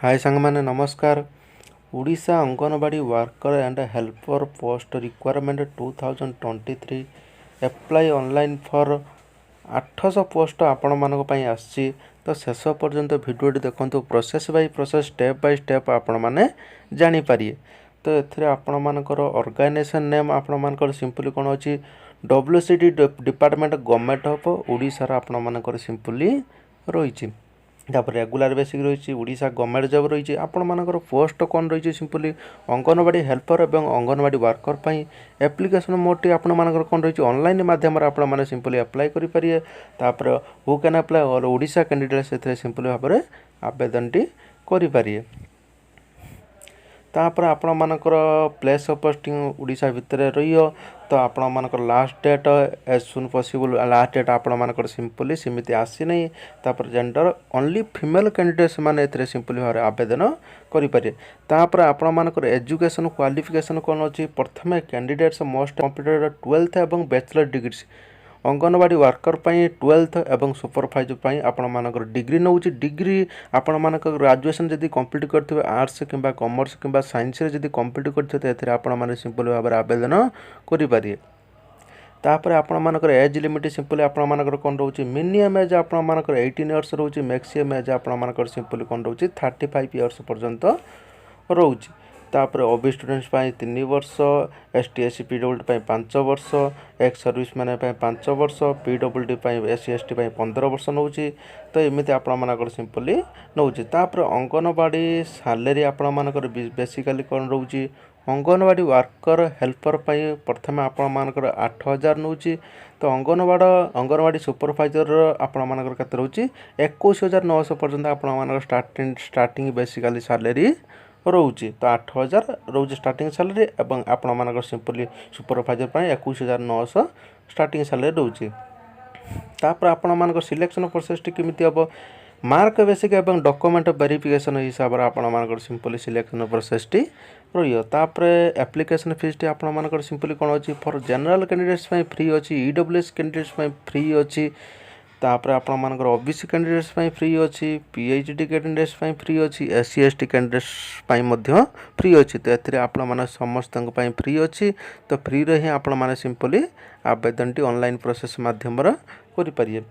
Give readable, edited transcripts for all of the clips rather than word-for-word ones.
हाय सांग माने नमस्कार। Odisha anganwadi worker and helper post requirement 2023 apply online for 800 post आपण मानक पई आछि। तो शेष पर्यंत भिडियोटी देखंतु process by process step by step आपण माने जानि पारिए। तो एथिरे आपण मानकर ऑर्गेनाइजेशन नेम आपण मानकर सिंपली कोन अछि WCD department government of Odisha रा आपण मानकर सिंपली रहिछि। तापर रेगुलर बेसिक रही ओडिशा गवर्नमेंट जॉब रही आपण मानकर पोस्ट कौन रही सिंपली अंगनवाड़ी हेल्पर एवं अंगनवाड़ी वर्कर पई एप्लिकेशन मोड आपण मानकर कौन रही ऑनलाइन माध्यम आपण माने सिंपली अप्लाई करि परिए। तापर हु कैन अप्लाई और ओडिशा कैंडिडेट से सिंपली भाव में आवेदन टी करि परिए। तापर आपण मानकर प्लेस ऑफ पोस्टिंग ओडिशा भितर रही तो आपण मानकर last date as soon possible last date आपण मानकर सिंपली सीमित आसी नहीं। तापर जेंडर ओनली फीमेल कैंडिडेट्स माने एथरे सिंपली भाव आवेदन करि पारे। तापर आपण मानकर एजुकेशन क्वालिफिकेशन कोन अछि प्रथमे कैंडिडेट्स मोस्ट कंप्लीटेड 12th एवं बैचलर डिग्री अंगनवाड़ी वर्कर पई 12th एवं सुपरवाइजर पई आपण मानकर डिग्री नउची। डिग्री आपण मानकर ग्रेजुएशन जदी कंप्लीट करथिबे आर्ट्स किंबा कॉमर्स किंबा साइंस रे जदी कंप्लीट करथिबे एथरे आपण माने सिंपल भाबरे आवेदन करि पारिए। तापर आपण मानकर एज लिमिट सिंपली आपण मानकर कोन रहउची मिनिमम एज आपण मानकर 18 इयर्स रहउची। मैक्सिमम एज आपण मानकर सिंपली कोन रहउची 35 इयर्स पर्यंत रहउची। तापर ओबी स्टूडेंट्स पाई 3 वर्ष, एसटी एससी पीडब्ल्यूडी पाई 5 वर्ष, एक्स सर्विस मैन पाई 5 वर्ष, पीडब्ल्यूडी पाई एससी एसटी पाई 15 वर्ष नउची। तो एमिति आपण मानकर सिंपली नउची। तापर अंगनवाड़ी सैलरी आपण मानकर बेसिकली कोन रहउची अंगनवाड़ी वर्कर हेल्पर पाई प्रथम आपण मानकर 8000 नउची। तो अंगनवाड़ी सुपरवाइजर आपण मानकर कते रहउची 21900 पर्यंत आपण मानकर स्टार्टिंग बेसिकली सैलरी रोचे। तो 8000 रोचे स्टार्टिंग सैलरी एवं आपण मानकर सिंपली सुपरवाइजर पाई 21900 स्टार्टिंग सैलरी रोचे। तापर आपण मानकर सिलेक्शन प्रोसेस टी केमिति हबो मार्क बेसिक एवं डॉक्यूमेंट वेरिफिकेशन हिसाब रे आपण मानकर सिंपली सिलेक्शन प्रोसेस टी रहियो। तापर एप्लिकेशन फीस टी आपण मानकर सिंपली कोन अछि for general candidates pi free अछि, ईडब्ल्यूएस कैंडिडेट्स पाई फ्री अछि। तापर आपण मानकर ओबीसी कैंडिडेट्स पाई फ्री अछि, पीएचडी कैंडिडेट्स पाई फ्री अछि, एससी एसटी कैंडिडेट्स पाई मध्य फ्री अछि। तो एथिरे आपण माने समस्त पाई फ्री अछि। तो फ्री रे ही आपण माने सिंपली आवेदन टी ऑनलाइन प्रोसेस माध्यम रे करि परिए।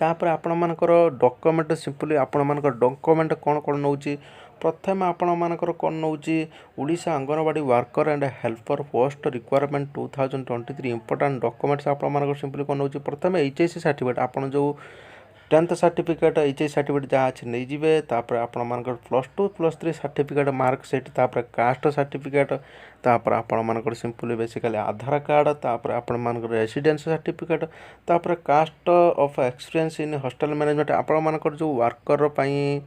तापर आपण मानकर डॉक्यूमेंट सिंपली आपण मानकर डॉक्यूमेंट कोन कोन नउची प्रथम आपण मानकर कोन नउची Odisha anganwadi worker and helper post requirement 2023 important documents आपण मानकर सिंपली कोन नउची प्रथम एचएससी सर्टिफिकेट आपण जो 10th सर्टिफिकेट एचएससी सर्टिफिकेट जहाँ अच्छे नहीं जीवे। तापर आपण मानकर +2 +3 सर्टिफिकेट मार्कशीट, तापर कास्ट सर्टिफिकेट, तापर आपण मानकर सिंपली बेसिकली आधार कार्ड, तापर आपण मानकर रेसिडेंस सर्टिफिकेट, तापर caste of experience in hostel management आपण मानकर जो वर्कर पई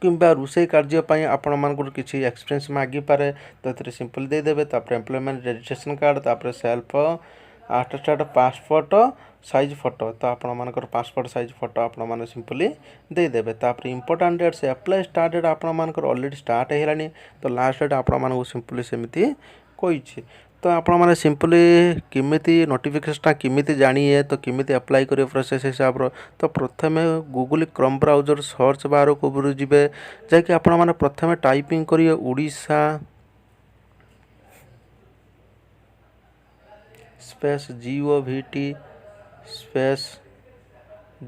किंबा रुसई कार्य पई आपण मानकर किछि एक्सपीरियंस मागी पारे तो एथरे सिंपल दे देबे। तापर एम्प्लॉयमेंट रजिस्ट्रेशन कार्ड, तापर self attested passport size photo, तो आपण मानकर पासपोर्ट साइज फोटो आपण माने सिंपली दे देबे। तापर important dates apply start date आपण मानकर ऑलरेडी स्टार्ट हेलानी। तो लास्ट डेट आपण मानक सिंपली सेमिति कहिछि। तो आपण माने सिंपली किमिति नोटिफिकेशन किमिति जानिए तो किमिति अप्लाई करियो प्रोसेस हिसाब रो। तो प्रथमे Google Chrome browser search bar को बुरु जिबे जाकि आपण माने प्रथमे टाइपिंग करियो Odisha space GOVT space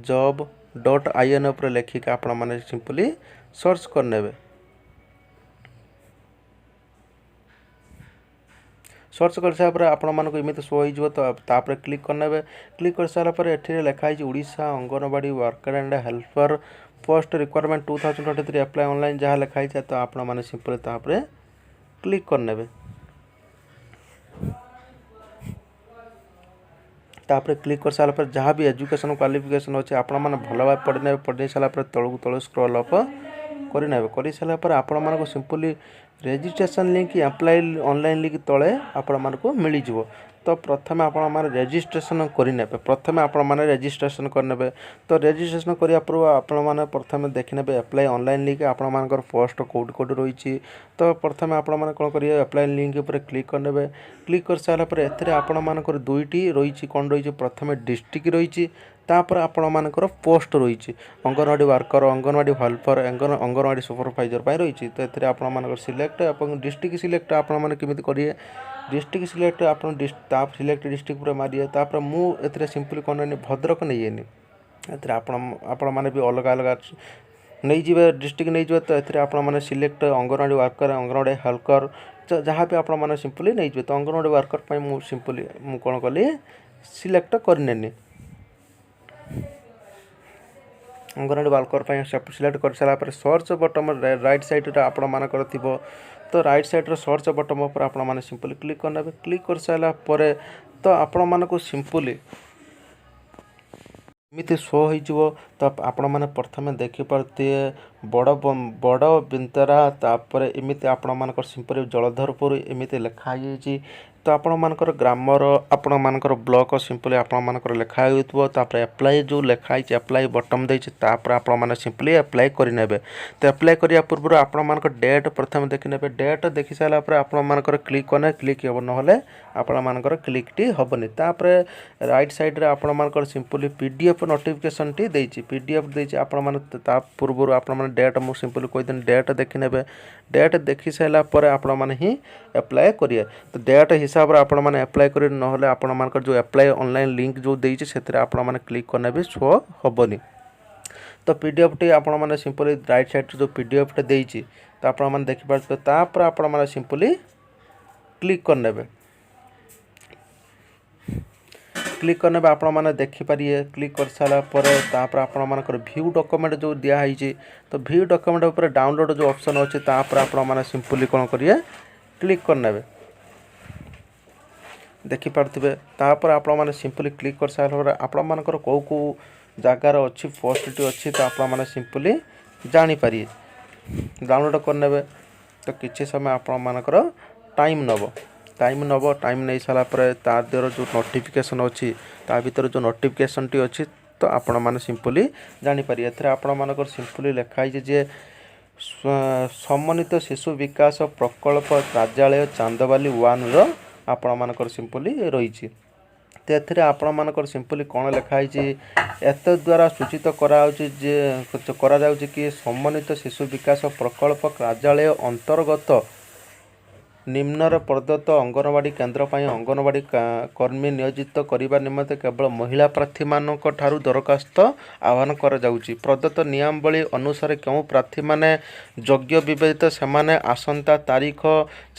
job.in पर लेखिक आपण माने सिंपली सर्च करनेबे। सर्च कर सारा पर आपण मानको इमिति शो होई जबो। तो तापर क्लिक करनेबे। क्लिक कर सारा पर एठी लिखा है Odisha anganwadi worker and helper post requirement 2023 apply online जहाँ लिखा है। तो आपण माने सिंपली तापर क्लिक करनेबे। तापर क्लिक कर सारा पर जहाँ भी एजुकेशन क्वालिफिकेशन अच्छे आपण माने भल भाव पढ़ने सारा पर तळु तळु स्क्रॉल अप करें कर सारा पर आपण मानको simply registration link apply online link तले आपण मानको मिल जिवो। तो प्रथम आपण माने रजिस्ट्रेशन करने प्रथम आपण माने रजिस्ट्रेशन करने। तो रजिस्ट्रेशन करिया पूर्व आपण माने प्रथम देखने अप्लाई ऑनलाइन लिंक आपण मानकर पोस्ट कोड कोड रही। तो प्रथम आपण माने कोन करिए अप्लाई लिंक ऊपर क्लिक करने। क्लिक कर सारा पर एथरे आपण मानकर दुईटी रही कौन रही प्रथम डिस्ट्रिक्ट रही तापर आपण मानकर पोस्ट रही anganwadi worker anganwadi helper anganwadi supervisor रही तो ये आपण मानकर सिलेक्ट और डिस्ट्रिक्ट सिलेक्ट आपण मैंने केमी करेंगे डिस्ट्रिक्ट सिलेक्ट आप सिलेक्ट डिस्ट्रिक्ट पूरा मारिए तापर मुझे सिंपली कौन भद्रक नहीं आपण मैंने भी अलग अलग नहीं जाए डिस्ट्रिक्ट नहीं जाए तो ये आप select anganwadi worker anganwadi helper जहाँ भी आपण मैंने सिंपली नहीं जाए तो अंगनवाड़ी वर्कर मुझे सिंपली मुझे कौन कली सिलेक्ट करने अंगनवाड़ी वर्कर सिलेक्ट कर सारापर सर्च बटन राइट साइड आपण मानकर थी तो राइट साइड सर्च बटन पर आपण मैंने सिंपली क्लिक करने क्लिक कर सारापर तो आपण मानक सिंपली एमती शो हो तो आपण मैंने प्रथम देखिपे बड़ बड़ बिंतरा तापर एमती आपण मानक सिंपली जलधरपुर एमती लिखाई तो आपण मानकर ग्रामर आपण मानकर ब्लॉक सिंपली आपण मानकर लिखाई होइतबो तापर अप्लाई जो लिखाई अप्लाई बटन देछि तापर आपण माने सिंपली अप्लाई करि नेबे तो अप्लाई करिया पूर्व आपण मानकर डेट प्रथम देखि नेबे डेट देखि साला पर आपण मानकर क्लिक करने क्लिक हेबो नहले आपण मानकर क्लिक टी हबनी तापर राइट साइड रे आपण मानकर सिंपली पीडीएफ नोटिफिकेशन टी देछि पीडीएफ देछि आपण माने ता पूर्व आपण माने डेट मु सिंपली कोइ दिन डेट देखि नेबे डेट देखि साला पर आपण माने ही अप्लाई करिए तो डेट हिसाब रे आपण माने अप्लाई करि नहले आपण मानकर जो अप्लाई ऑनलाइन लिंक जो देछि सेतरे आपण माने क्लिक करने भी शो हबनी तो पीडीएफ टी आपण माने सिंपली राइट साइड जो पीडीएफ टे देछि तो आपण माने देखि पारबे तापर आपण माने सिंपली क्लिक करनेबे क्लिक करने आपण मैंने देखिपारे क्लिक कर सारा पर तापर आपण मानकर व्यू डॉक्यूमेंट जो दिखाई तो व्यू डॉक्यूमेंट ऊपर डाउनलोड जो ऑप्शन अच्छे तापर आपण मैंने सिंपली कौन करिए क्लिक करने देखिपारे तापर आपण मैंने सिंपली क्लिक कर सारा आपण मानकर कौ कौ जगार अच्छी पोस्ट अच्छी तो आपण मैंने सिंपली जानीपारे डाउनलोड करने तो किसी समय आपण मानकर टाइम नब टाइम नहीं सारा पर ता देर जो नोटिफिकेशन अच्छी ता भीतर जो नोटिफिकेशन टी अच्छी तो आपण मैंने सिंपली जानीपारे एथरे आपण मानकर सिंपली लिखाई जे सम्मानित शिशु विकास प्रकल्प कार्यालय चांदबाली 1 रो आपण मानकर सिंपली रही तो एथरे आपण मानकर सिंपली कौन लिखाई एत द्वारा सूचित करा जाउछि कि सम्मानित शिशु विकास प्रकल्प कार्यालय अंतर्गत निम्नर प्रदत्त अंगनवाड़ी केन्द्र पर अंगनवाड़ी कर्मी नियोजित करने निमंते केवल महिला प्रार्थी मानक ठारू दरखास्त आह्वान कर जाउछि प्रदत्त नियमावली अनुसार क्यों प्रार्थी माने योग्य विवेचित सेमाने आसंता तारीख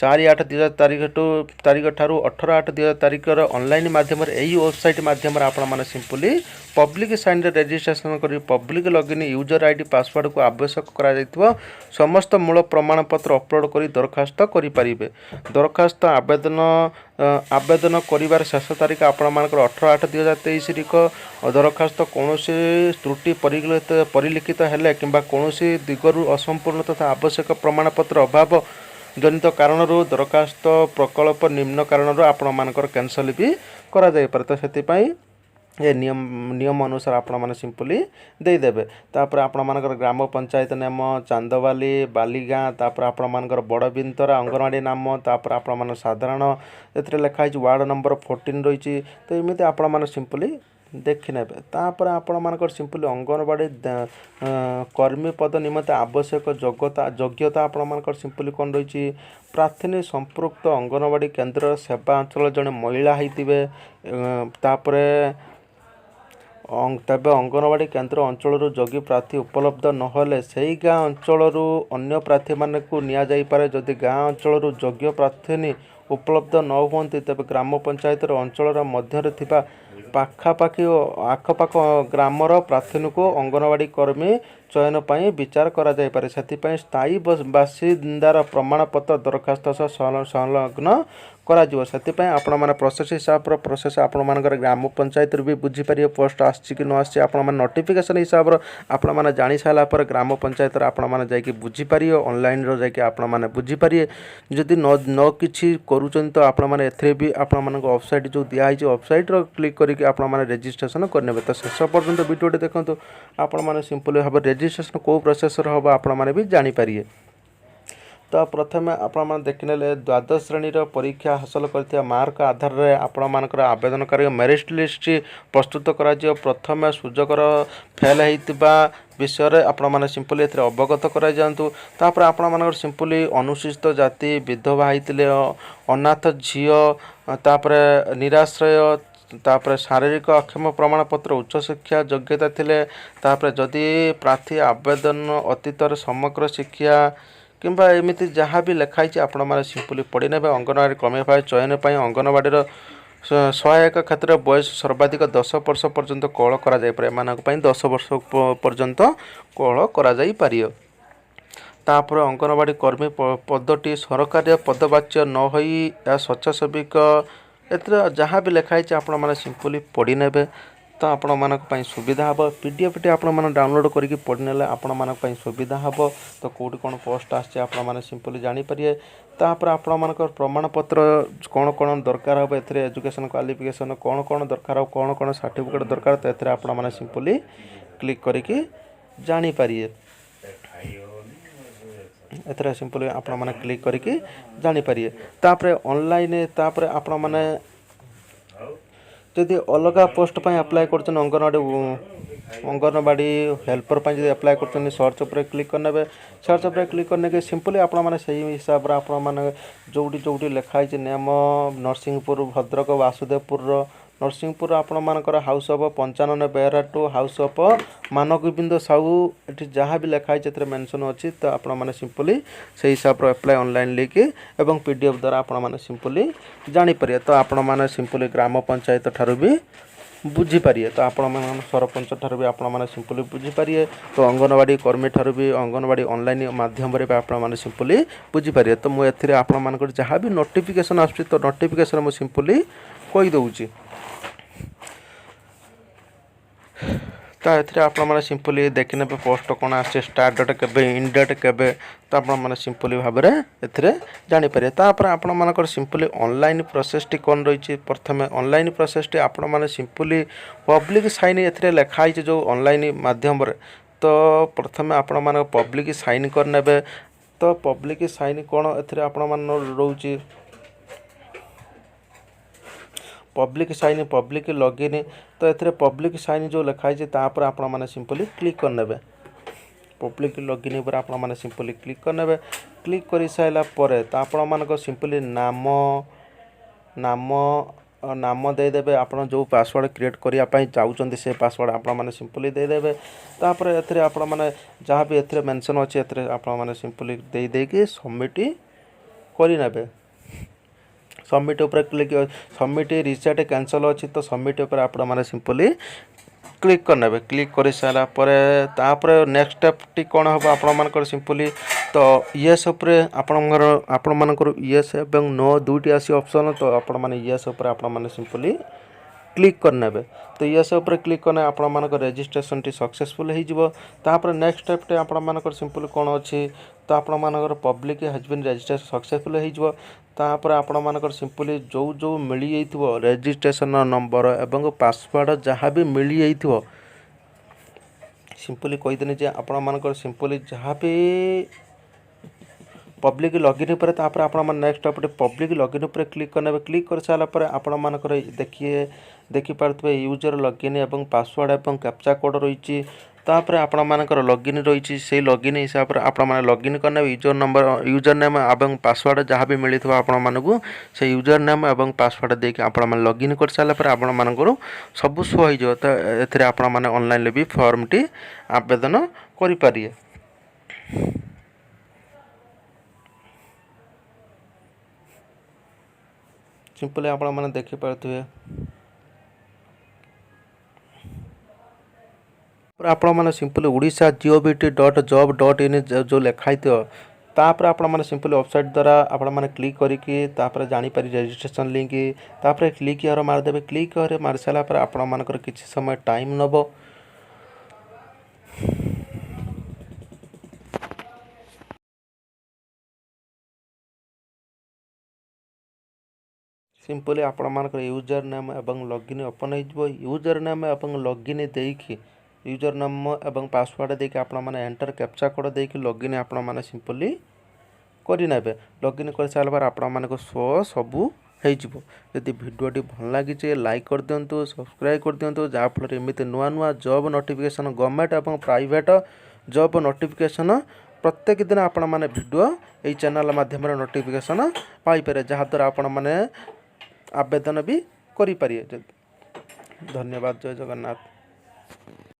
4/8/2023 तारीख ठारू 18/8/2023 तारीख ऑनलाइन माध्यम यही वेबसाइट माध्यम आपण माने सिंपली पब्लिक साइन रजिस्ट्रेशन कर public login user ID password को आवश्यक करा जाइतबो समस्त मूल प्रमाणपत्र अपलोड करी दरखास्त करि परिबे दरखास्त आवेदन करिवार शेष तारीख आपण मानकर 18/8/2023 तारीख दरखास्त कौन त्रुटि परिलिखित हेले किंबा कौन दिगरु असंपूर्ण तथा आवश्यक प्रमाणपत्र अभाव जनित कारण दरखास्त प्रकल्प निम्न कारण आपण मानकर कैंसल भी करा जाय पारे तो सेति ये नियम अनुसार आपण माने सिंपली देदेवे तापर आपण मानकर ग्राम पंचायत नाम चांदबाली बालीगाँ तापर आपण मानकर बड़ बिंतरा अंगनवाड़ी नाम तापर आपण मान साधारण एथरे लिखाई वार्ड नंबर 14 रही तो एमती आपण माने सिंपली देखि नेबे तापर आपण मानकर सिंपली अंगनवाड़ी कर्मी पद निमंते आवश्यक योग्यता आपण मानकर सिंपली कौन रही प्रार्थी संपृक्त अंगनवाड़ी केन्द्र सेवा अंचल जड़े महिला होइतिबे तापर तेबे अंगनवाड़ी केन्द्र अंचल जोगी प्रार्थी उपलब्ध नहले सही गाँ अंचल अन्य प्रार्थी मान को निया जाई पारे जदि गाँ अंचल योग्य प्रार्थी उपलब्ध न होती तेबे ग्राम पंचायत अंचल मध्य थिबा पाखापाखि आखपाख ग्रामर प्रार्थी को अंगनवाड़ी कर्मी चयन पर विचार करा जाय पारे सेतिपई स्थायी बासिंदार प्रमाणपत्र दरखास्त संलग्न करा जिवो सेतिपई आपण माने प्रोसेस हिसाब रो प्रोसेस आपण मानकर ग्राम पंचायत भी बुझी पारियो पोस्ट आछि कि न आछि आपण माने नोटिफिकेशन हिसाब रो आपण माने जानि साला पर ग्राम पंचायत रो आपण माने जाय कि बुझी पारियो ऑनलाइन रो जाय कि आपण माने बुझी पारिए जदि न किछि करूचन तो आपण माने एथरे भी आपण माने वेबसाइट जो दिया है वेबसाइट रो क्लिक करिक आपण माने रजिस्ट्रेशन करनेबे तो शेष पर्यंत वीडियोटे देखंतु आपण माने सिंपल भाव रजिस्ट्रेशन को प्रोसेस रो हबो आपण माने भी जानि पारिए तो प्रथमे आपण देखने द्वादश श्रेणी परीक्षा हासिल कर मार्क आधार में आपण आवेदनकारी मेरिट लिस्ट प्रस्तुत कर प्रथम सुजोगर फेल होता विषय आपण मैंने सिंपली अवगत कर जातु तापर आपण सिंपली अनुसूचित जाति विधवा होते अनाथ झील तापर निराश्रय तापर शारीरिक अक्षम प्रमाण पत्र उच्च शिक्षा योग्यता थिले तापर जदि प्रार्थी आवेदन अतीतर समग्र शिक्षा किंबा एमती जहाँ भी लिखाई आपण मैंने सिंपली पढ़ी ने अंगनवाड़ी क्रमिक भाव चयन पर अंगनवाड़ी सहायक क्षेत्र में बयस सर्वाधिक 10 वर्ष पर्यंत कल कर 10 वर्ष पर्यंत कल कर तापर अंगनवाड़ी कर्मी पदटी सरकारी पदवाच्य न होई या स्वच्छासेविक एथर जहाँ भी लिखाई आपण मैंने सिंपली पढ़ी ने तो आपण मानक सुविधा हम पीडीएफ टी आपण मैंने डाउनलोड करके पढ़ी ने आपण मानक सुविधा हम तो कौटी कौन पोस्ट आने सिंपली जानीपर तापर आपण मानक प्रमाणपत्र कौन कौन दरकार हम एजुकेशन क्वालिफिकेशन कौन कौन दरकार कौन कौन सर्टिफिकेट दरकार तो ये आपण मैंने सिंपली क्लिक करके जानीपर एथरे सिंपली आपण मैंने क्लिक करके जानीपर तापर ऑनलाइन तापर आपण मैंने जदि अलग पोस्ट पर अप्लाई कर अंगनवाड़ी हेल्पर पर जब अप्लाई कर सर्च पर क्लिक करने सर्च पर क्लिक करने के सिंपली आपण मैंने सही हिसाब से आपण मैंने जोटी जोटी लिखाई नेम नरसिंहपुर भद्रक वासुदेवपुर नरसिंहपुर आपण मानकर house of 95 Behera to house of Mangovind Sahu ये जहाँ भी लिखाई से मेंशन अच्छी तो आपण मैंने सिंपली से हिसाब से अप्लाई ऑनलाइन लिखि एवं पीडीएफ द्वारा आपण मैंने सिंपली जानीपर तो आपण मैंने सिंपली ग्राम पंचायत ठारू भी बुझीपारे तो आपण मैंने सरपंच ठारू भी आपण मैंने सिंपली बुझीपारे तो अंगनवाड़ी कर्मी ठारू भी अंगनवाड़ी ऑनलाइन माध्यम आपण मैंने सिंपली बुझीपारे तो मुझे आपण मान जहाँ भी नोटिफिकेशन आसुची तो नोटिफिकेशन मुझे सिंपली कहीदे तो ये आपने सिंपली देखने पोस्ट कौन आसे स्टार्ट डेट के इन डेट के तो आपने सिंपली भाव में ये जानीपर तापर आपण मानकर सिंपली ऑनलाइन प्रोसेस टी कौन रही प्रथम ऑनलाइन प्रोसेस टी आपण मैंने सिंपली पब्लिक साइन ये लिखाई जो ऑनलाइन माध्यम तो प्रथम आपण मान पब्लिक साइन करने तो पब्लिक साइन कौन ए आपण रोचे पब्लिक साइन पब्लिक लॉगिन तो ये पब्लिक साइन जो लिखाई तापर आपण मैंने सिंपली क्लिक करने पब्लिक लॉगिन पर आपण मैंने सिंपली क्लिक करने क्लिक कर सारापर तो आपण मानक सिंपली नाम नाम नाम देदेवे आपण जो पासवर्ड क्रिएट करने चाहते से पासवर्ड आपण मैंने सिंपली देदेवे तापर ये आपण मैंने जहाँ भी ये मेंशन अच्छे आपण मैंने सिंपली देदेकि सबमिट करने सबमिट उपर क्लिक सबमिट रिसेट कैंसल अच्छी तो सबमिट उपर आपण मैंने सिंपली क्लिक करने क्लिक कर सारापर तापर नेक्स्ट स्टेप टी कौन हम आपण सिंपली तो येस आपण मानकर येस एवं नो दुईटी आसी ऑप्शन तो आपण मैंने येस उपर आपण मैंने सिंपली क्लिक करने तो येस उपर क्लिक करने आपण मानक रजिस्ट्रेशन टी सक्सेसफुल हो नेक्स्ट स्टेप टे आपण मानकर सिंपली कौन अच्छी तो आपण मानकर public has been registration successful हो तापर आपण मानकर सिंपली जो जो मिल जाइथिबो रजिस्ट्रेशन नंबर एवं पासवर्ड जहाँ भी मिल जाइथिबो सिंपली कहीदेनी जे आपण मानकर सिंपली जहाँ भी पब्लिक लॉगिन पर तापर आपण नेक्स्ट स्टेप पब्लिक लॉगिन पर क्लिक करने क्लिक कर सारापर आपण मानकर देखिपे यूजर लॉगिन एवं पासवर्ड एवं कैप्चा कोड रही तापर आपण मानकर लॉगिन रही से लॉगिन हिसाब से आपण मैंने लॉगिन करने यूजर नेम एवं पासवर्ड जहाँ भी मिली आपण मानक से यूजर नेम एवं पासवर्ड देके आपण मैंने लॉगिन कर सारापर आपण मानकर सब शो हो तो ये आपण मैंने ऑनलाइन भी फॉर्म टी आवेदन करें सिंपली आपण मैंने देखिपे आपण मैंने सिंपली उड़ीसा GOVT.job.in जो लिखाई तापर आपण मैंने सिंपली वेबसाइट द्वारा आपण मैंने क्लिक करके जानीपर रजिस्ट्रेशन लिंक तापर क्लिक हियर मारदेवे क्लिक हियर मार सारापर आपण मानकर किसी समय टाइम नब सिंपली आपण मानकर यूजर नेम एवं लॉगिन ओपन हो यूजर नेम एवं लॉगिन देकी यूजर नेम एवं पासवर्ड देके आपण माने एंटर कैप्चा कोड देके लॉगिन आपण माने सिंपली କରିନେବେ। ଲଗ୍ଇନ୍ କରିସାରିଲା ପରେ ଆପଣମାନଙ୍କୁ ଶୋ ସବୁ ହେଇଯିବ। ଯଦି ଭିଡ଼ିଓଟି ଭଲ ଲାଗିଛି ଲାଇକ୍ କରିଦିଅନ୍ତୁ, ସବସ୍କ୍ରାଇବ୍ କରିଦିଅନ୍ତୁ, ଯାହାଫଳରେ ଏମିତି ନୂଆ ନୂଆ ଜବ୍ ନୋଟିଫିକେସନ୍ ଗଭର୍ଣ୍ଣମେଣ୍ଟ ଏବଂ ପ୍ରାଇଭେଟ୍ ଜବ୍ ନୋଟିଫିକେସନ୍ ପ୍ରତ୍ୟେକ ଦିନ ଆପଣମାନେ ଭିଡ଼ିଓ ଏହି ଚ୍ୟାନେଲ୍ ମାଧ୍ୟମରେ ନୋଟିଫିକେସନ୍ ପାଇପାରିବେ, ଯାହାଦ୍ୱାରା ଆପଣମାନେ ଆବେଦନ ବି କରିପାରିବେ। ଧନ୍ୟବାଦ। ଜୟ ଜଗନ୍ନାଥ।